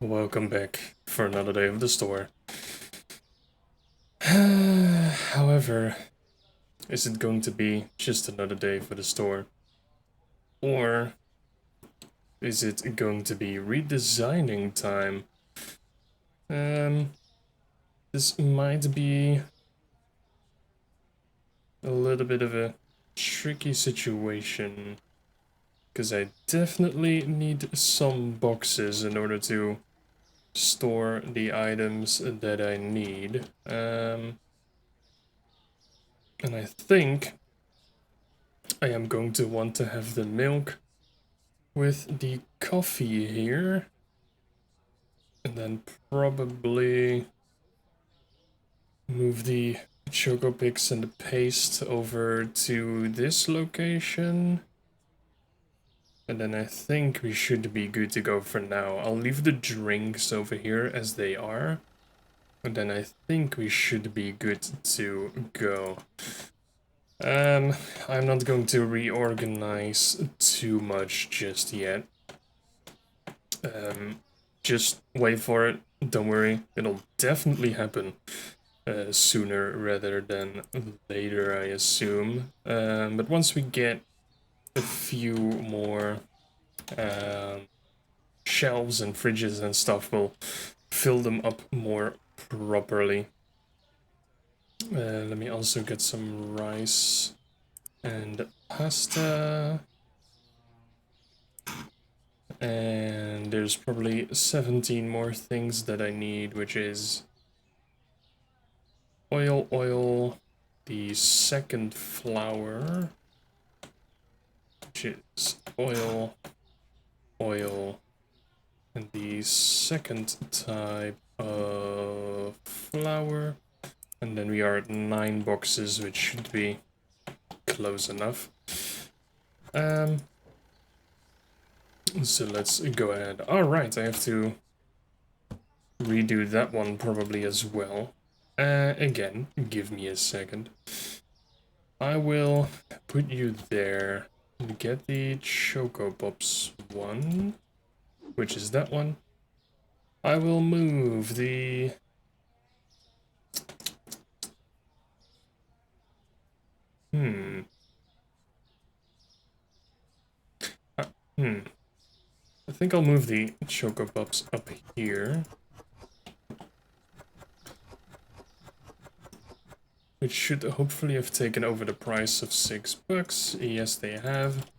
Welcome back for another day of the store. However, is it going to be just another day for the store? Or is it going to be redesigning time? This might be a little bit of a tricky situation. Because I definitely need some boxes in order to store the items that I need. And I think I am going to want to have the milk with the coffee here. And then probably move the Choco Picks and the paste over to this location. And then I think we should be good to go for now. I'll leave the drinks over here as they are. And then I think we should be good to go. I'm not going to reorganize too much just yet. Just wait for it. Don't worry, it'll definitely happen sooner rather than later, I assume. But once we get a few more shelves and fridges and stuff, we'll fill them up more properly. Let me also get some rice and pasta. And there's probably 17 more things that I need, which is oil, the second flour, which is oil, and the second type of flour. And then we are at 9 boxes, which should be close enough. So let's go ahead. Alright, I have to redo that one probably as well. Again, give me a second. I will put you there. Get the Choco Pops one, which is that one. I will move the... I think I'll move the Choco Pops up here. Which should hopefully have taken over the price of $6. Yes, they have.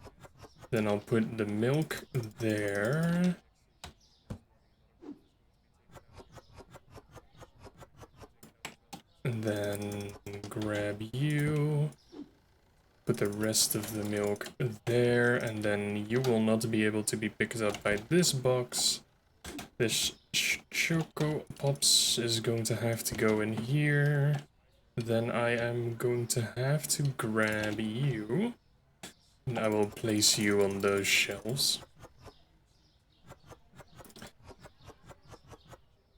Then I'll put the milk there. And then grab you. Put the rest of the milk there. And then you will not be able to be picked up by this box. This Choco Pops is going to have to go in here. Then I am going to have to grab you. And I will place you on those shelves.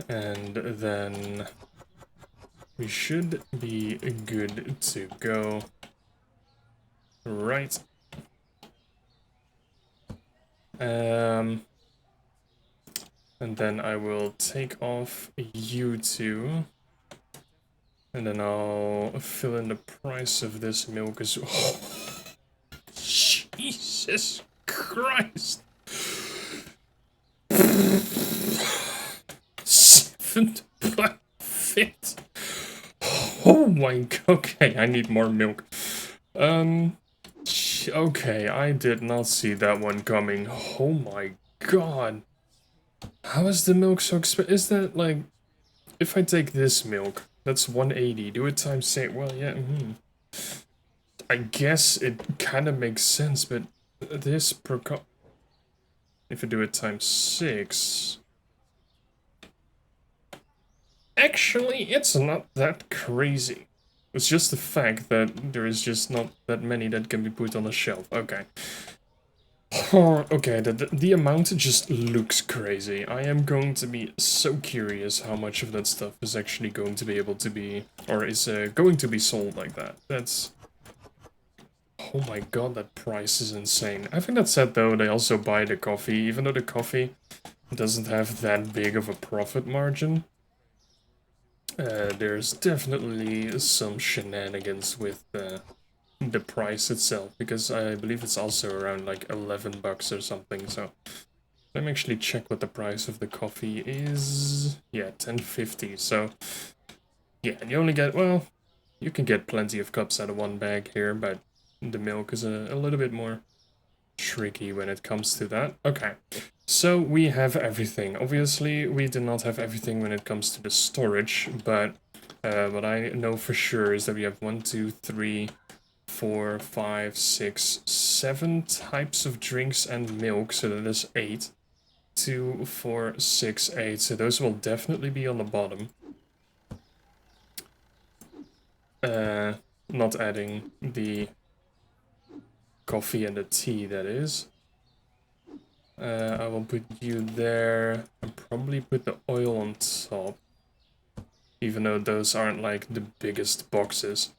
And then we should be good to go. Right. And then I will take off you two. And then I'll fill in the price of this milk as well. Oh, Jesus Christ! 7 fit. Oh my god. Okay, I need more milk. Okay, I did not see that one coming. Oh my god. How is the milk so expensive? Is that like... If I take this milk, that's 180. Do it times 6. Well, yeah. I guess it kind of makes sense, but this per cup... If I do it times 6... Actually, it's not that crazy. It's just the fact that there is just not that many that can be put on a shelf. Okay. Oh, okay, the amount just looks crazy. I am going to be so curious how much of that stuff is actually going to be able to be... Or is going to be sold like that. That's... Oh my god, that price is insane. I think that said though, they also buy the coffee, even though the coffee doesn't have that big of a profit margin. There's definitely some shenanigans with the price itself, because I believe it's also around like 11 bucks or something. So let me actually check what the price of the coffee is. Yeah, 10.50. So yeah, you only get, well, you can get plenty of cups out of one bag here, but the milk is a little bit more tricky when it comes to that. Okay, so we have everything. Obviously, we do not have everything when it comes to the storage, but what I know for sure is that we have 1, 2, 3, 4, 5, 6, 7 types of drinks and milk, so that is 8. 2, 4, 6, 8, so those will definitely be on the bottom. Not adding the coffee and the tea, that is. I will put you there and probably put the oil on top, even though those aren't like the biggest boxes.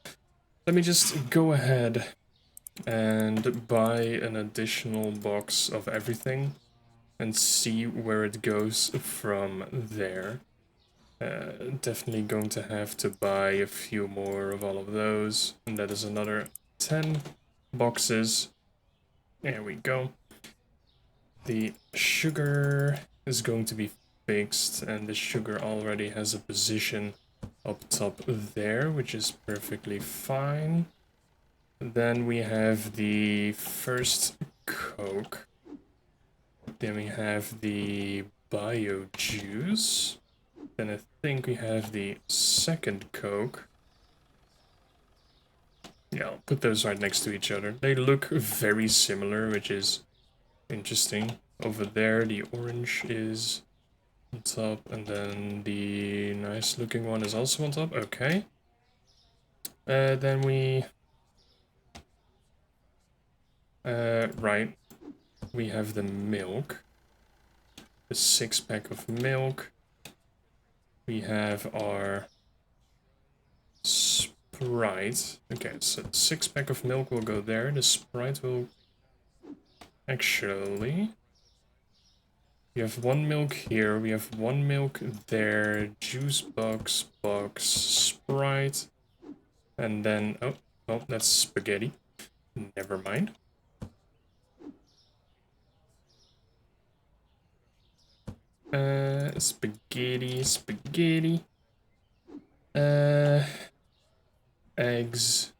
Let me just go ahead and buy an additional box of everything and see where it goes from there. Definitely going to have to buy a few more of all of those, and that is another 10 boxes. There we go. The sugar is going to be fixed, and the sugar already has a position up top there, which is perfectly fine. Then we have the first Coke. Then we have the bio juice. Then I think we have the second Coke. Yeah, I'll put those right next to each other. They look very similar, which is interesting. Over there, the orange is on top, and then the nice looking one is also on top. Okay. Then we... right. We have the milk. The 6-pack of milk. We have our Sprite. Okay, so 6-pack of milk will go there. The Sprite will... Actually... We have 1 milk here, we have 1 milk there, juice box, Sprite, and then, oh, that's spaghetti. Never mind. Spaghetti. Eggs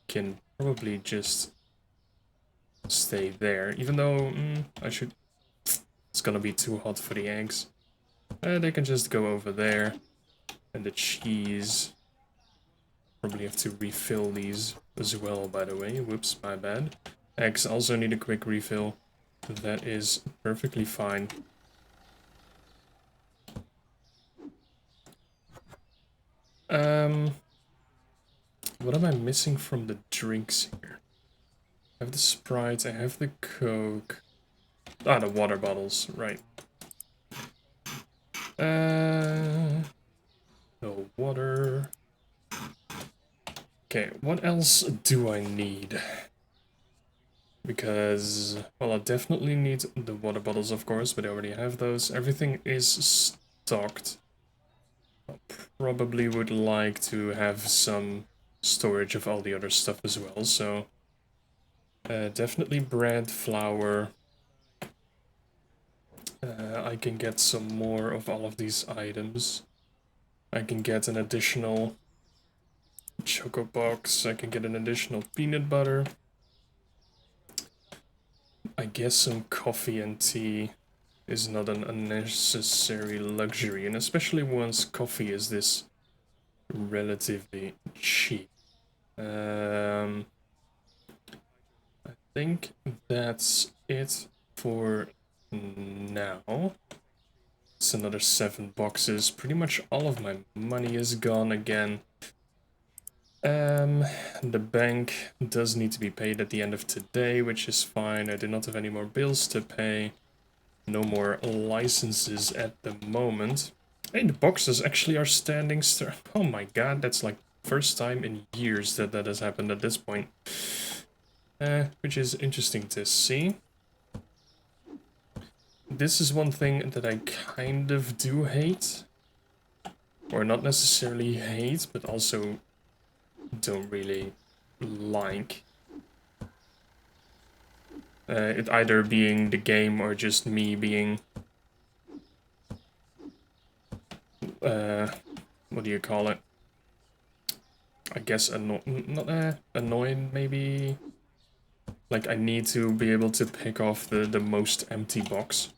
can probably just stay there, even though, I should... It's gonna be too hot for the eggs. They can just go over there. And the cheese... Probably have to refill these as well, by the way. Whoops, my bad. Eggs also need a quick refill. That is perfectly fine. What am I missing from the drinks here? I have the Sprite, I have the Coke. Ah, the water bottles, right. No water. Okay, what else do I need? Because, well, I definitely need the water bottles, of course, but I already have those. Everything is stocked. I probably would like to have some storage of all the other stuff as well, so... definitely bread, flour. I can get some more of all of these items. I can get an additional choco box. I can get an additional peanut butter. I guess some coffee and tea is not an unnecessary luxury, and especially once coffee is this relatively cheap. I think that's it for now. It's another 7 boxes. Pretty much all of my money is gone again. The bank does need to be paid at the end of today, which is fine. I do not have any more bills to pay. No more licenses at the moment. Hey, the boxes actually are standing still. Oh my god, that's like first time in years that has happened at this point. Which is interesting to see. this is one thing that I kind of do hate. Or not necessarily hate, but also don't really like. It either being the game or just me being... what do you call it? I guess annoyed, maybe? Like, I need to be able to pick off the most empty box.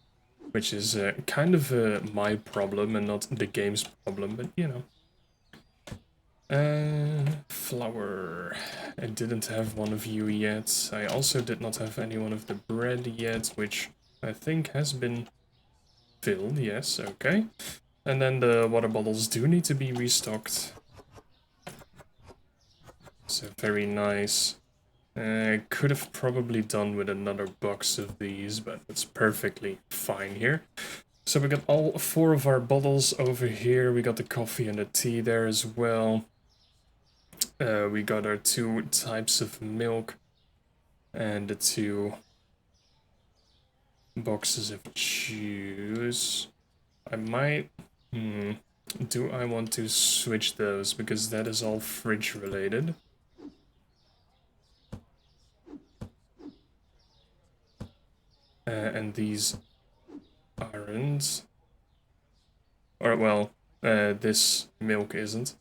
Which is kind of my problem and not the game's problem, but you know. Flour. I didn't have one of you yet. I also did not have any one of the bread yet, which I think has been filled. Yes, okay. And then the water bottles do need to be restocked. So very nice. I could have probably done with another box of these, but it's perfectly fine here. So we got all 4 of our bottles over here. We got the coffee and the tea there as well. We got our 2 types of milk and the 2 boxes of juice. I might... do I want to switch those? Because that is all fridge related. And these aren't. Or, well, this milk isn't.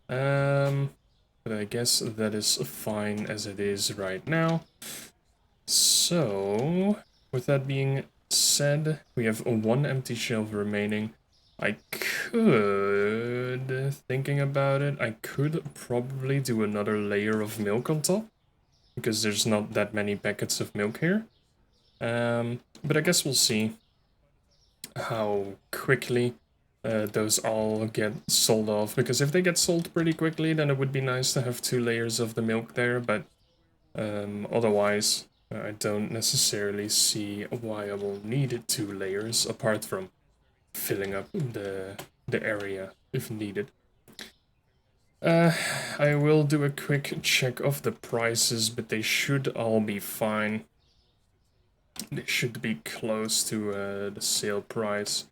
But I guess that is fine as it is right now. So, with that being said, we have 1 empty shelf remaining. I could, thinking about it, I could probably do another layer of milk on top. Because there's not that many packets of milk here. But I guess we'll see how quickly those all get sold off. Because if they get sold pretty quickly, then it would be nice to have 2 layers of the milk there. But otherwise, I don't necessarily see why I will need 2 layers apart from filling up the area if needed. I will do a quick check of the prices, but they should all be fine. They should be close to the sale price.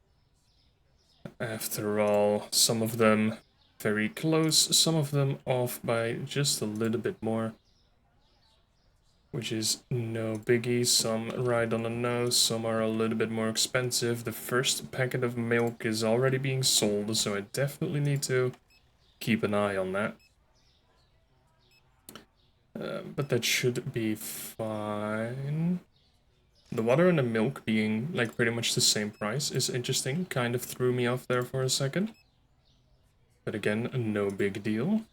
After all, some of them very close, some of them off by just a little bit more. Which is no biggie. Some right on the nose, some are a little bit more expensive. The first packet of milk is already being sold, so I definitely need to keep an eye on that. But that should be fine. The water and the milk being like pretty much the same price is interesting. Kind of threw me off there for a second. But again, no big deal.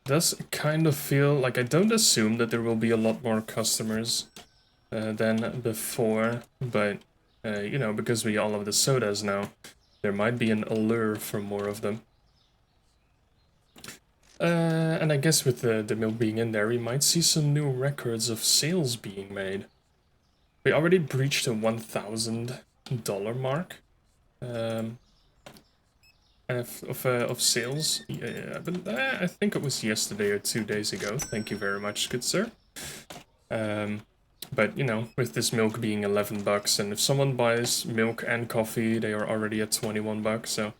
Does kind of feel like I don't assume that there will be a lot more customers than before, but you know, because we all have the sodas now, there might be an allure for more of them. And I guess with the milk being in there, we might see some new records of sales being made. We already breached the $1,000 mark. Of sales. Yeah, but I think it was yesterday or 2 days ago. Thank you very much, good sir. But, you know, with this milk being 11 bucks, and if someone buys milk and coffee, they are already at 21 bucks, so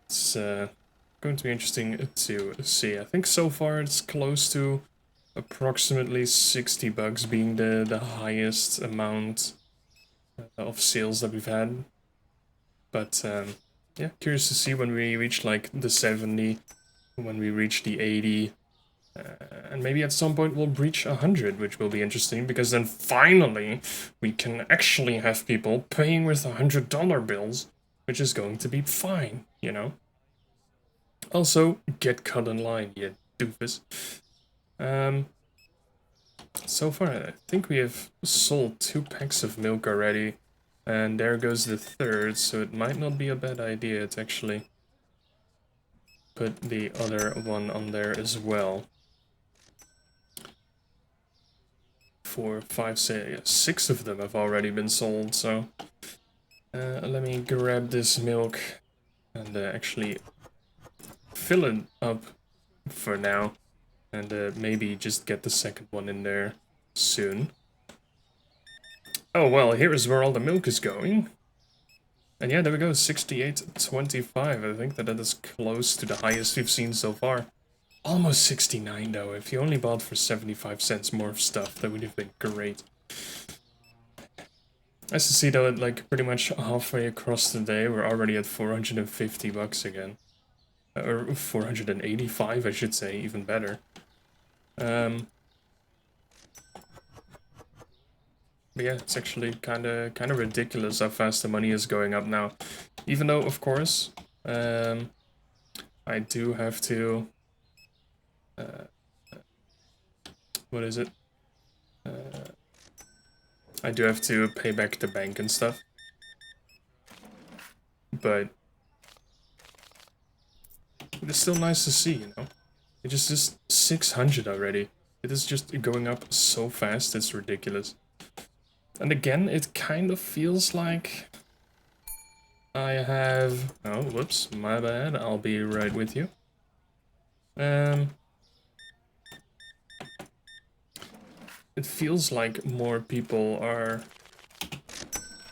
it's going to be interesting to see. I think so far it's close to approximately 60 bucks being the highest amount of sales that we've had. But, yeah, curious to see when we reach like the 70, when we reach the 80, and maybe at some point we'll breach 100, which will be interesting, because then finally we can actually have people paying with $100 bills, which is going to be fine, you know? Also, get cut in line, you doofus. So far, I think we have sold 2 packs of milk already. And there goes the 3rd, so it might not be a bad idea to actually put the other one on there as well. 4, 5, 6 of them have already been sold, so let me grab this milk and actually fill it up for now. And maybe just get the second one in there soon. Oh, well, here is where all the milk is going. And yeah, there we go, 68.25. I think that is close to the highest we've seen so far. Almost 69 though. If you only bought for 75 cents more of stuff, that would have been great. Nice to see though, like pretty much halfway across the day, we're already at 450 bucks again. Or 485, I should say, even better. But yeah, it's actually kind of ridiculous how fast the money is going up now. Even though, of course, I do have to. What is it? I do have to pay back the bank and stuff. But it's still nice to see, you know? It just 600 already. It is just going up so fast, it's ridiculous. And again, it kind of feels like I have... Oh, whoops, my bad. I'll be right with you. It feels like more people are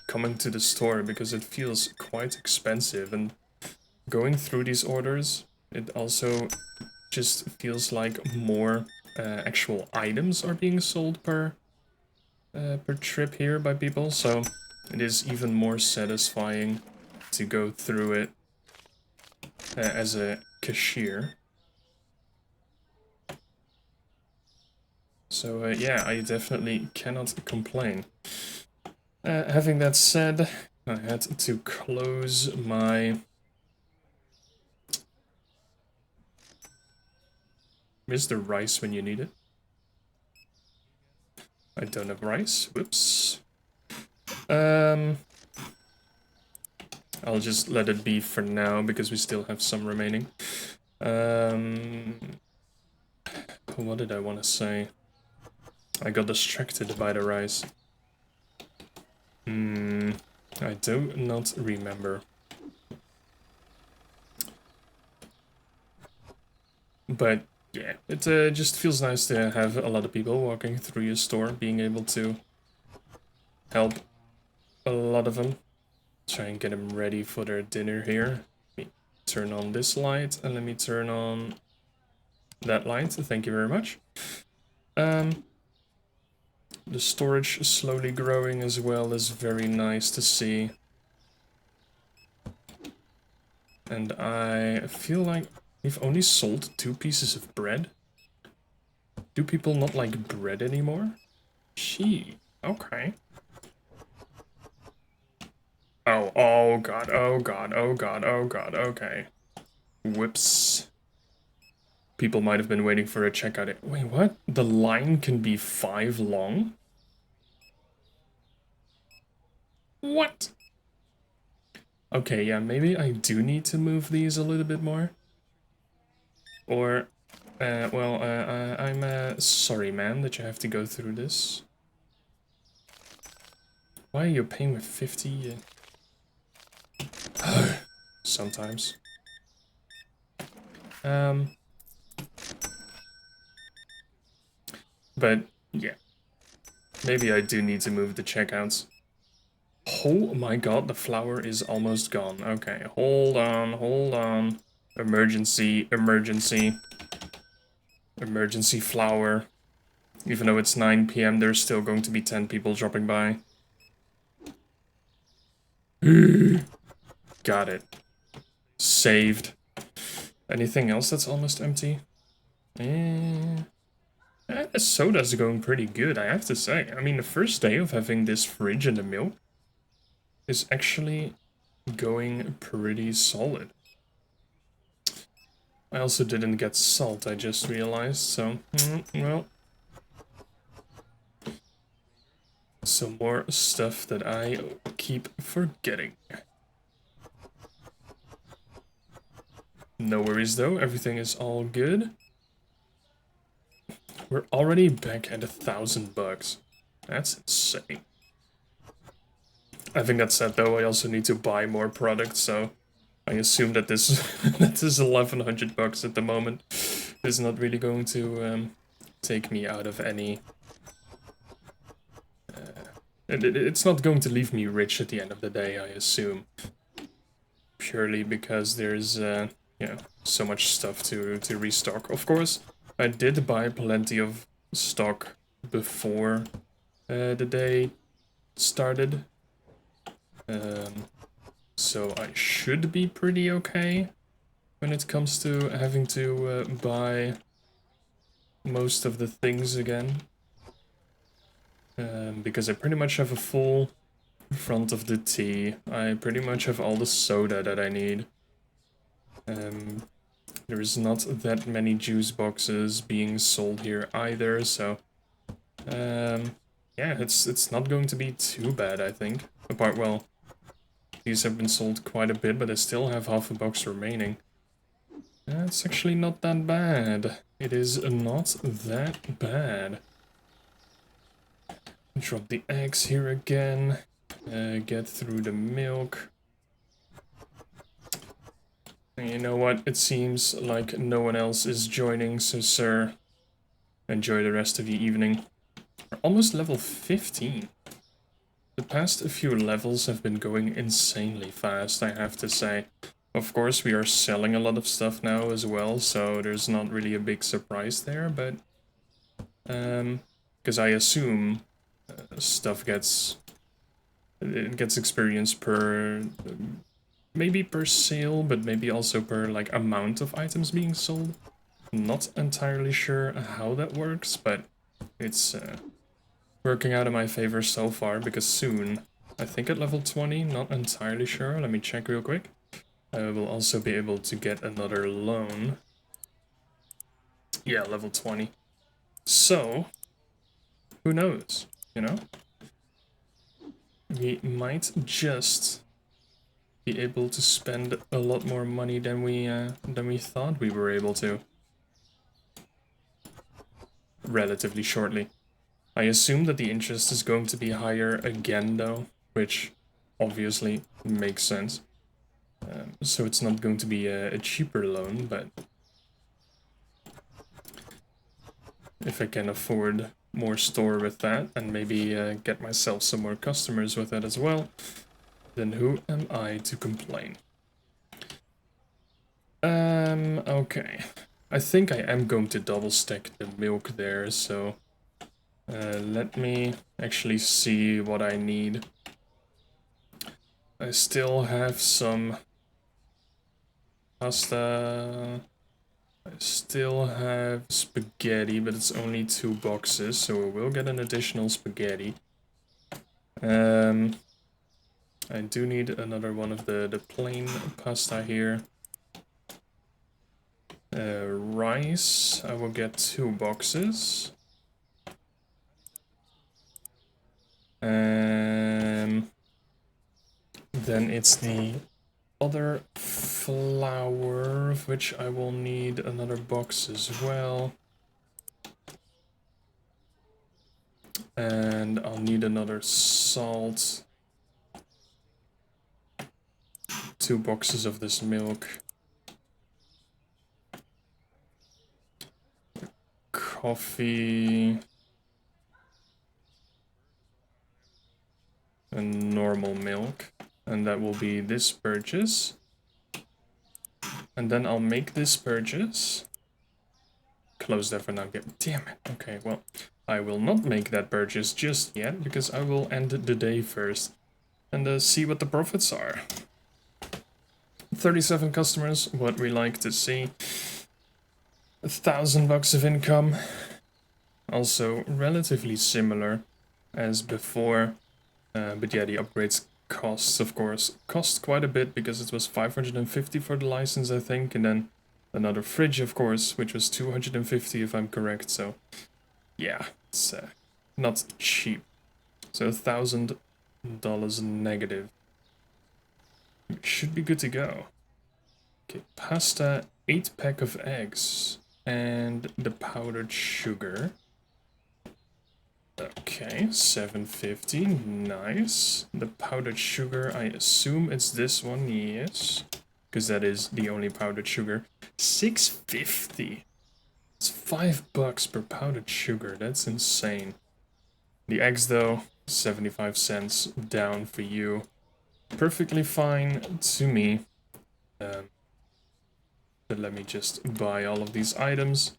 coming to the store because it feels quite expensive, and going through these orders, it also just feels like more actual items are being sold per trip here by people, so it is even more satisfying to go through it as a cashier. So yeah, I definitely cannot complain. Having that said, I had to close my... Where's the rice when you need it? I don't have rice. Whoops. I'll just let it be for now because we still have some remaining. What did I want to say? I got distracted by the rice. I do not remember. But yeah, it just feels nice to have a lot of people walking through your store, being able to help a lot of them. Try and get them ready for their dinner here. Let me turn on this light and let me turn on that light. Thank you very much. The storage is slowly growing as well is very nice to see. And I feel like we've only sold 2 pieces of bread. Do people not like bread anymore? Gee, okay. Oh god, oh god, oh god, oh god, okay. Whoops. People might have been waiting for a checkout. Wait, what? The line can be 5 long? What? Okay, yeah, maybe I do need to move these a little bit more. Or, I'm sorry, ma'am, that you have to go through this. Why are you paying with 50? Sometimes. But, yeah. Maybe I do need to move the checkouts. Oh my god, the flour is almost gone. Okay, hold on, hold on. Emergency, emergency. Emergency flour. Even though it's 9 PM, there's still going to be 10 people dropping by. Got it. Saved. Anything else that's almost empty? The soda's going pretty good, I have to say. I mean, the first day of having this fridge and the milk is actually going pretty solid. I also didn't get salt, I just realized, so, well. Some more stuff that I keep forgetting. No worries though, everything is all good. We're already back at $1,000. That's insane. Having that said though, I also need to buy more products, so I assume that this that is 1,100 bucks at the moment. This is not really going to take me out of any... it's not going to leave me rich at the end of the day, I assume. Purely because there's, you know, so much stuff to restock. Of course, I did buy plenty of stock before the day started. So I should be pretty okay when it comes to having to buy most of the things again. Because I pretty much have a full front of the tea. I pretty much have all the soda that I need. There is not that many juice boxes being sold here either, so... yeah, it's not going to be too bad, I think. Apart, well, these have been sold quite a bit, but I still have half a box remaining. It's actually not that bad. It is not that bad. Drop the eggs here again. Get through the milk. And you know what? It seems like no one else is joining, so sir, enjoy the rest of the evening. We're almost level 15. The past few levels have been going insanely fast, I have to say. Of course, we are selling a lot of stuff now as well, so there's not really a big surprise there, but... because I assume stuff gets... it gets experience per... maybe per sale, but maybe also per, like, amount of items being sold. Not entirely sure how that works, but it's working out in my favor so far, because soon, I think at level 20, not entirely sure, let me check real quick, I will also be able to get another loan. Yeah, level 20. So, who knows, you know? We might just be able to spend a lot more money than we thought we were able to. Relatively shortly. I assume that the interest is going to be higher again though, which obviously makes sense. So it's not going to be a cheaper loan, but if I can afford more store with that and maybe get myself some more customers with that as well, then who am I to complain? Okay. I think I am going to double stack the milk there, so let me actually see what I need. I still have some pasta. I still have spaghetti, but it's only 2 boxes, so we will get an additional spaghetti. I do need another one of the plain pasta here. Rice, I will get 2 boxes. Then it's the other flour, of which I will need another box as well. And I'll need another salt. 2 boxes of this milk. Coffee. And normal milk. And that will be this purchase. And then I'll make this purchase. Close that for now. Damn it. Okay, well, I will not make that purchase just yet, because I will end the day first. And see what the profits are. 37 customers, what we like to see. $1,000 of income. Also relatively similar as before. But yeah, the upgrades costs, of course, cost quite a bit, because it was 550 for the license, I think, and then another fridge, of course, which was 250 if I'm correct, so yeah, it's not cheap. So $1,000 negative. Should be good to go. Okay, pasta, 8-pack of eggs, and the powdered sugar. Okay, 750, nice. The powdered sugar, I assume it's this one, yes. Because that is the only powdered sugar. 650. It's $5 per powdered sugar. That's insane. The eggs, though, 75 cents down for you. Perfectly fine to me. But let me just buy all of these items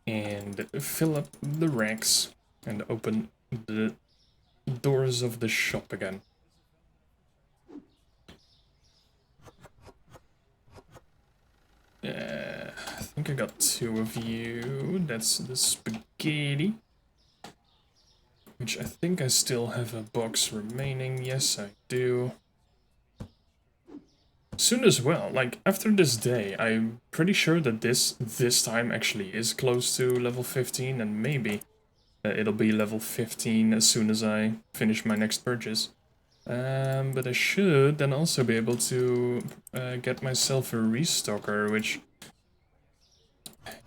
and fill up the racks and open the doors of the shop again. I think I got 2 of you. That's the spaghetti. Which I think I still have a box remaining. Yes, I do. Soon as well. Like, after this day, I'm pretty sure that this time actually is close to level 15. And maybe it'll be level 15 as soon as I finish my next purchase. But I should then also be able to get myself a restocker, which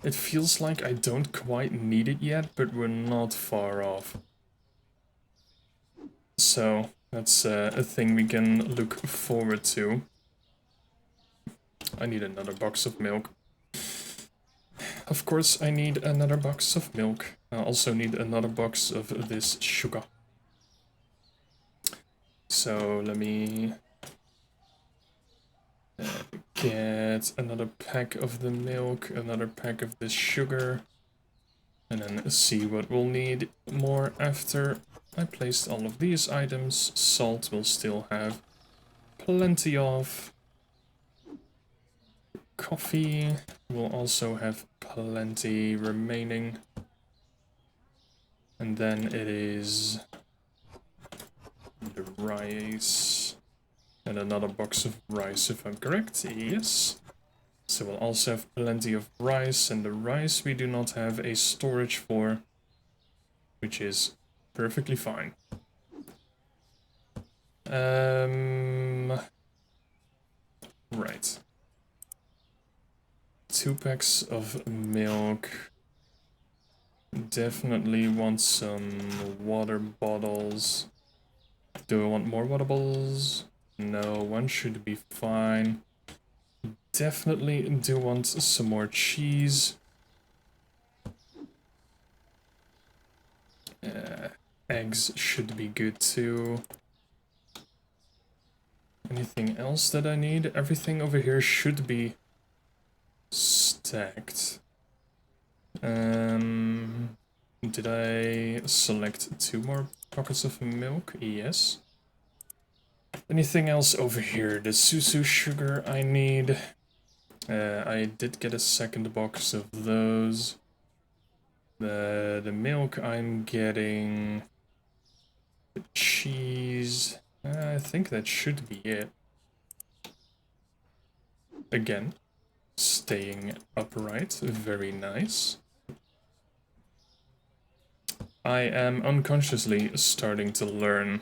it feels like I don't quite need it yet, but we're not far off. So that's a thing we can look forward to. I need another box of milk. Of course, I need another box of milk. I also need another box of this sugar. So let me get another pack of the milk, another pack of this sugar, and then see what we'll need more after I placed all of these items. Salt we'll still have plenty of. Coffee will also have plenty remaining. And then it is the rice. And another box of rice, if I'm correct. Yes. So we'll also have plenty of rice. And the rice we do not have a storage for, which is perfectly fine. Right. 2 packs of milk. Definitely want some water bottles. Do I want more water bottles? No, 1 should be fine. Definitely do want some more cheese. Eggs should be good too. Anything else that I need? Everything over here should be stacked. Did I select 2 more pockets of milk? Yes. Anything else over here? The susu sugar I need. I did get a second box of those. The milk I'm getting. The cheese. I think that should be it. Again, staying upright. Very nice. I am unconsciously starting to learn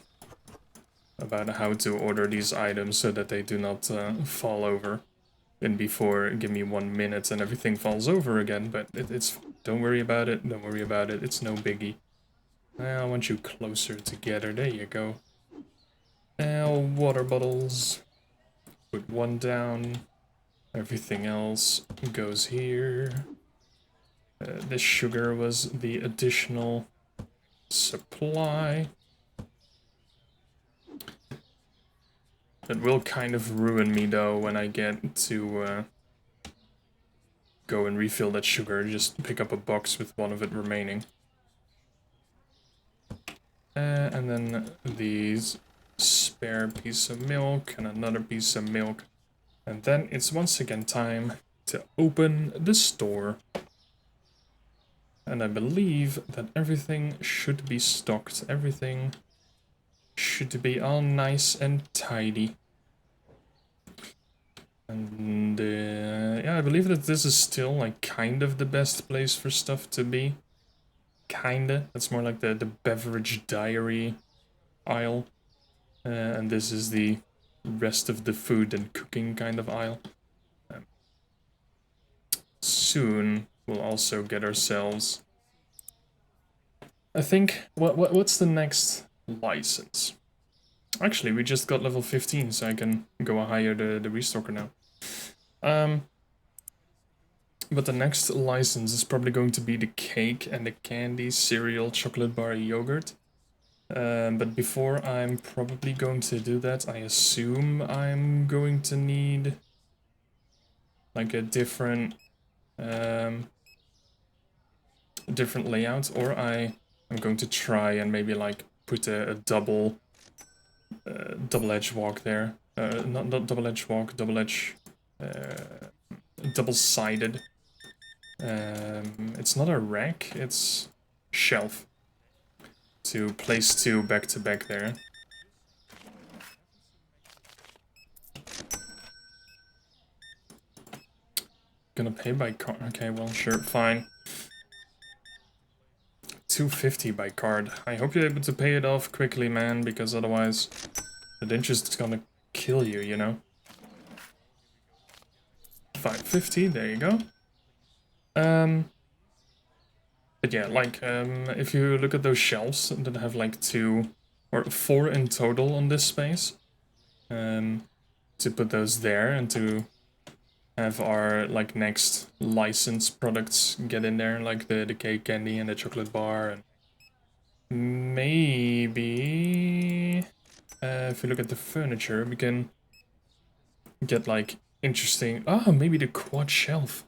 about how to order these items so that they do not fall over. And before, give me 1 minute and everything falls over again, but it's... Don't worry about it, don't worry about it, it's no biggie. I want you closer together, there you go. Now, water bottles. Put 1 down. Everything else goes here. This sugar was the additional supply. It will kind of ruin me though when I get to go and refill that sugar. Just pick up a box with 1 of it remaining. And then these spare piece of milk and another piece of milk. And then it's once again time to open the store. And I believe that everything should be stocked. Everything should be all nice and tidy. And yeah, I believe that this is still like kind of the best place for stuff to be. Kinda. That's more like the beverage diary aisle. And this is the rest of the food and cooking kind of aisle. Soon we'll also get ourselves... I think, what's the next license? Actually, we just got level 15, so I can go hire the restocker now. But the next license is probably going to be the cake and the candy, cereal, chocolate bar, yogurt. But before I'm probably going to do that, I assume I'm going to need like a different layout, or I'm going to try and maybe like put a double edge walk there. Not double edge walk, double-sided. It's not a rack, it's shelf to place two back to back there. Gonna pay by card. Okay, well, sure, fine. 250 by card. I hope you're able to pay it off quickly, man, because otherwise the interest is gonna kill you, you know? 550, there you go. But yeah, like, if you look at those shelves that have like 2 or 4 in total on this space, to put those there and to have our like next licensed products get in there, like the cake candy and the chocolate bar, and maybe if you look at the furniture, we can get like interesting. Maybe the quad shelf.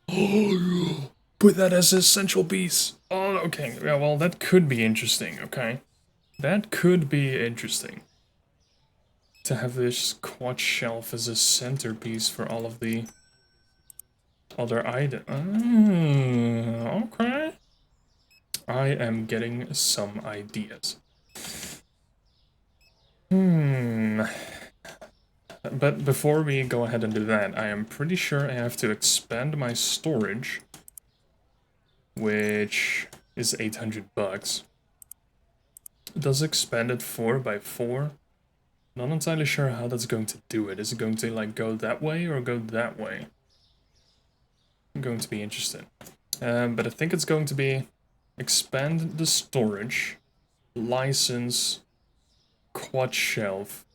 Put that as a central piece. Oh, okay. Yeah, well, that could be interesting. Okay, that could be interesting. To have this quad shelf as a centerpiece for all of the other items. Okay. I am getting some ideas. But before we go ahead and do that, I am pretty sure I have to expand my storage, which is 800 bucks. Does expand it 4 by 4? Not entirely sure how that's going to do it. Is it going to like go that way or go that way? I'm going to be interested. But I think it's going to be expand the storage, license, quad shelf,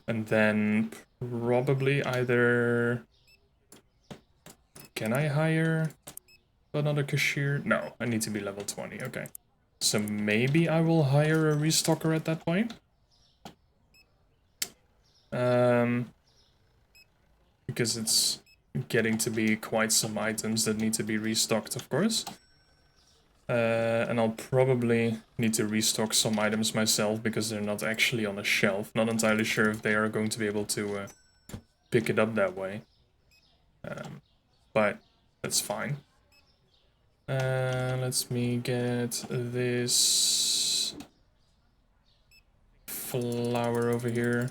and then probably either... Can I hire another cashier? No, I need to be level 20, okay. So maybe I will hire a restocker at that point. Because it's getting to be quite some items that need to be restocked, of course. And I'll probably need to restock some items myself because they're not actually on a shelf. Not entirely sure if they are going to be able to pick it up that way. But that's fine. Let me get this flower over here.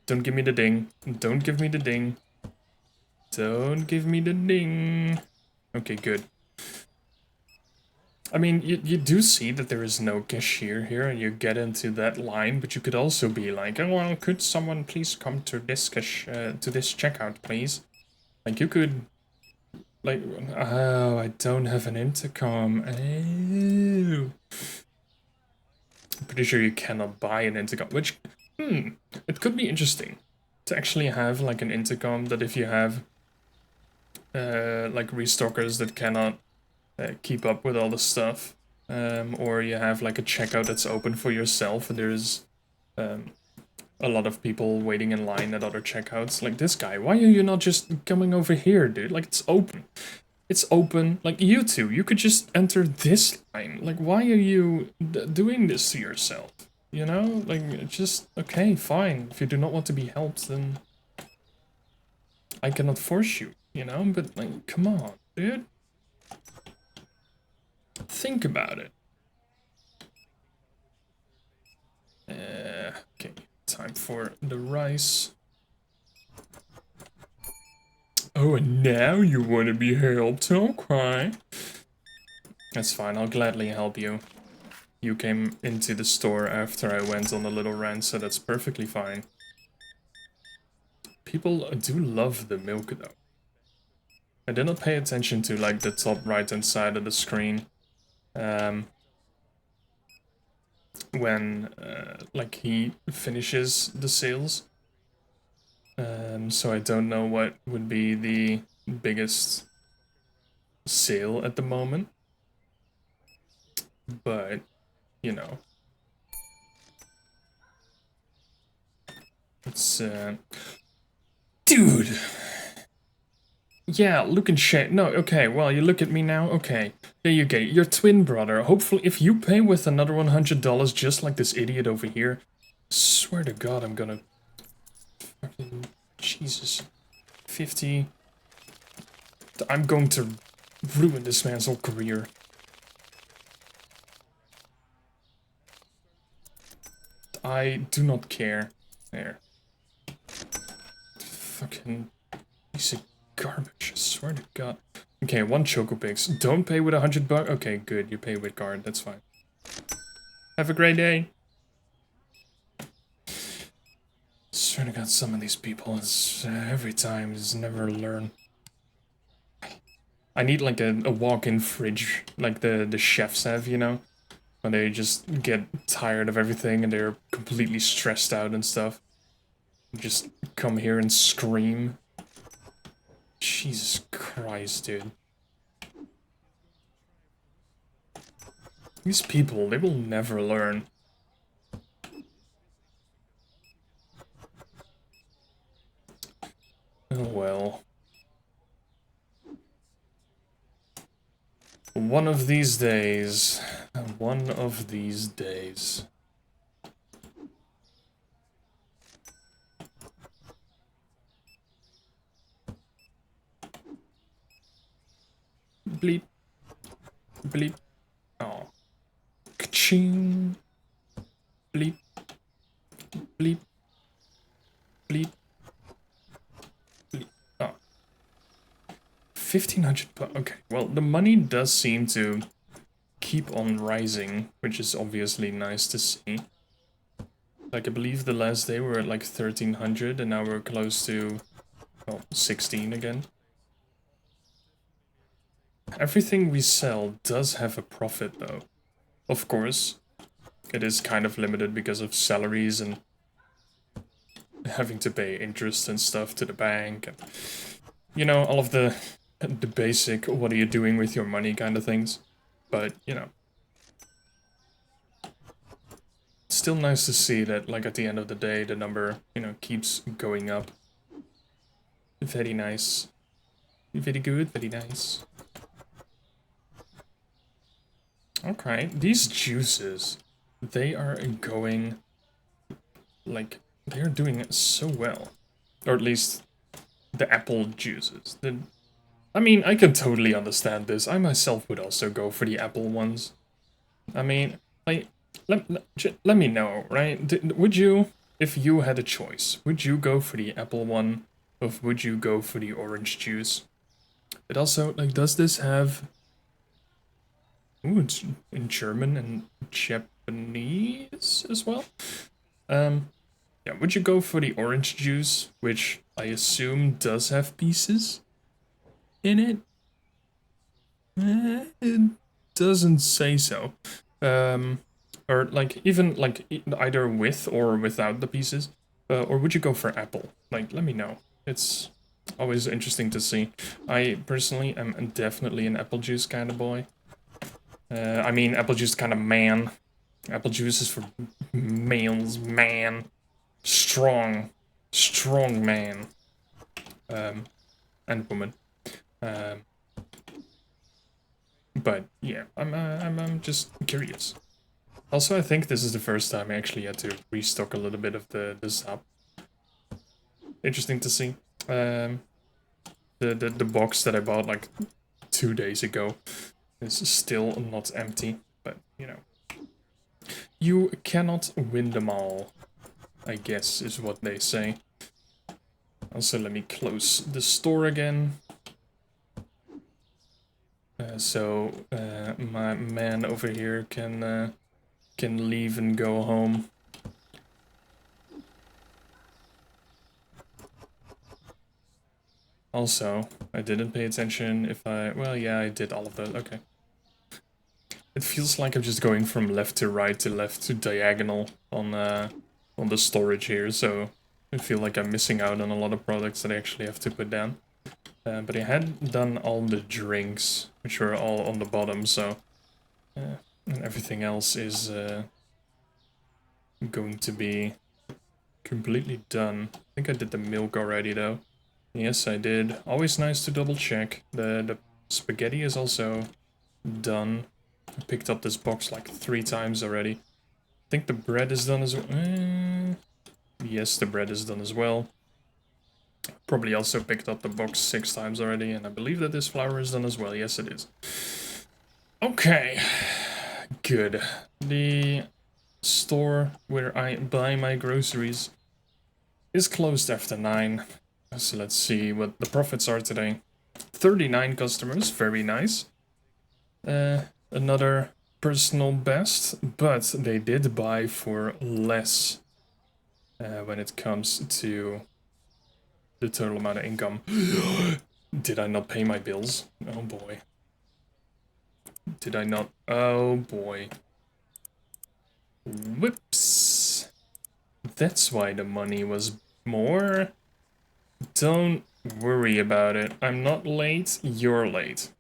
Don't give me the ding. Don't give me the ding. Don't give me the ding. Okay, good. I mean, you do see that there is no cashier here, and you get into that line, but you could also be like, oh, well, could someone please come to this checkout, please? Like, you could, like, oh, I don't have an intercom. Oh. I'm pretty sure you cannot buy an intercom, which, it could be interesting to actually have, like, an intercom that if you have, like, restockers that cannot keep up with all the stuff, or you have like a checkout that's open for yourself and there's a lot of people waiting in line at other checkouts. Like this guy, why are you not just coming over here, dude? Like it's open. It's open. Like you two, you could just enter this line. Like why are you doing this to yourself? You know, like just, okay, fine. If you do not want to be helped, then I cannot force you, you know? But like, come on, dude. Think about it. Okay, time for the rice. Oh, and now you want to be helped, okay? That's fine, I'll gladly help you. You came into the store after I went on a little rant, so that's perfectly fine. People do love the milk, though. I did not pay attention to, like, the top right-hand side of the screen. When, like, he finishes the sales. So I don't know what would be the biggest sale at the moment. But, you know. It's, dude! Yeah, look and shit. No, okay, well, you look at me now. Okay, there you go. Your twin brother. Hopefully, if you pay with another $100 just like this idiot over here, swear to God, I'm gonna... Fucking... Jesus. 50... I'm going to ruin this man's whole career. I do not care. There. Fucking piece of garbage, I swear to God. Okay, 1 Choco Pix. Don't pay with $100. Okay, good. You pay with card. That's fine. Have a great day. Swear to God, some of these people, it's every time, just never learn. I need like a walk-in fridge, like the chefs have, you know? When they just get tired of everything and they're completely stressed out and stuff. Just come here and scream. Jesus Christ, dude. These people, they will never learn. Oh well. One of these days. One of these days. Bleep. Bleep. Oh. Ka-ching. Bleep. Bleep. Bleep. Bleep. Oh. 1,500 bucks. Okay, well, the money does seem to keep on rising, which is obviously nice to see. Like, I believe the last day we were at like 1,300, and now we're close to, well, 16 again. Everything we sell does have a profit, though. Of course, it is kind of limited because of salaries and having to pay interest and stuff to the bank, and, you know, all of the basic, what are you doing with your money kind of things. But, you know, it's still nice to see that, like, at the end of the day, the number, you know, keeps going up. Very nice. Very good, very nice. Okay, these juices, they are going, like, they are doing so well. Or at least, the apple juices. I mean, I can totally understand this. I myself would also go for the apple ones. I mean, let me know, right? Would you, if you had a choice, would you go for the apple one, or would you go for the orange juice? It also, like, does this have... Ooh, it's in German and Japanese as well? Yeah, would you go for the orange juice, which I assume does have pieces in it? It doesn't say so. Or like even like either with or without the pieces. Or would you go for apple? Like, let me know. It's always interesting to see. I personally am definitely an apple juice kind of boy. I mean, apple juice kind of man. Apple juice is for males, man. Strong man. And woman. But yeah, I'm just curious. Also, I think this is the first time I actually had to restock a little bit of the Zap. Interesting to see. The box that I bought like 2 days ago is still not empty, but you know. You cannot win them all, I guess, is what they say. Also, let me close the store again. So my man over here can leave and go home. Also, I didn't pay attention if well, yeah, I did all of those. Okay. It feels like I'm just going from left to right to left to diagonal on the storage here, so I feel like I'm missing out on a lot of products that I actually have to put down. But I had done all the drinks, which were all on the bottom, so... and everything else is going to be completely done. I think I did the milk already, though. Yes, I did. Always nice to double check. The spaghetti is also done. I picked up this box like 3 times already. I think the bread is done as well. Yes, the bread is done as well. Probably also picked up the box 6 times already, and I believe that this flour is done as well. Yes, it is. Okay, good. The store where I buy my groceries is closed after 9. So let's see what the profits are today. 39 customers, very nice. Another personal best, but they did buy for less when it comes to the total amount of income. Did I not pay my bills? Oh boy. Did I not? Oh boy. Whoops. That's why the money was more. Don't worry about it. I'm not late, you're late.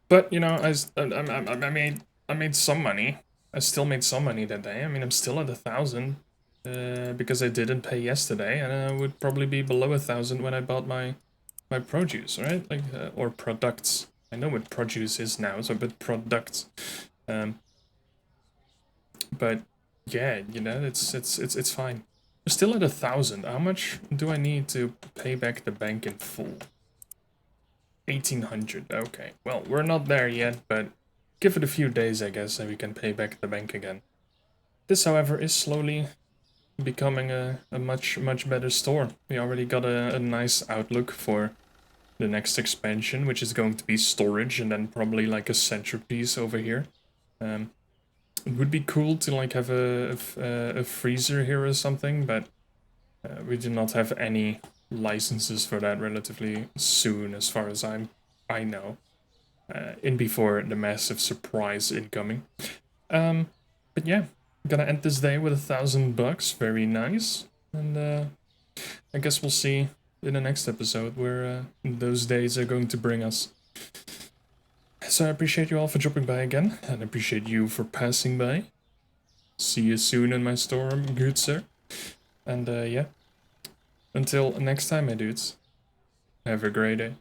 But, you know, I made some money. I still made some money that day. I mean, I'm still at 1,000. Because I didn't pay yesterday, and I would probably be below 1,000 when I bought my produce, right? Like, or products. I know what produce is now, so but products. But yeah, you know, it's fine. We're still at 1,000. How much do I need to pay back the bank in full? 1,800. Okay. Well, we're not there yet, but give it a few days, I guess, and we can pay back the bank again. This, however, is slowly becoming a much better store. We already got a nice outlook for the next expansion, which is going to be storage and then probably like a centerpiece over here. It would be cool to like have a freezer here or something, but we do not have any licenses for that relatively soon, as far as I know. In before the massive surprise incoming. But yeah, gonna end this day with $1,000. Very nice, and I guess we'll see in the next episode where those days are going to bring us. So I appreciate you all for dropping by again, and I appreciate you for passing by. See you soon in my store, good sir. And yeah, until next time, my dudes, have a great day.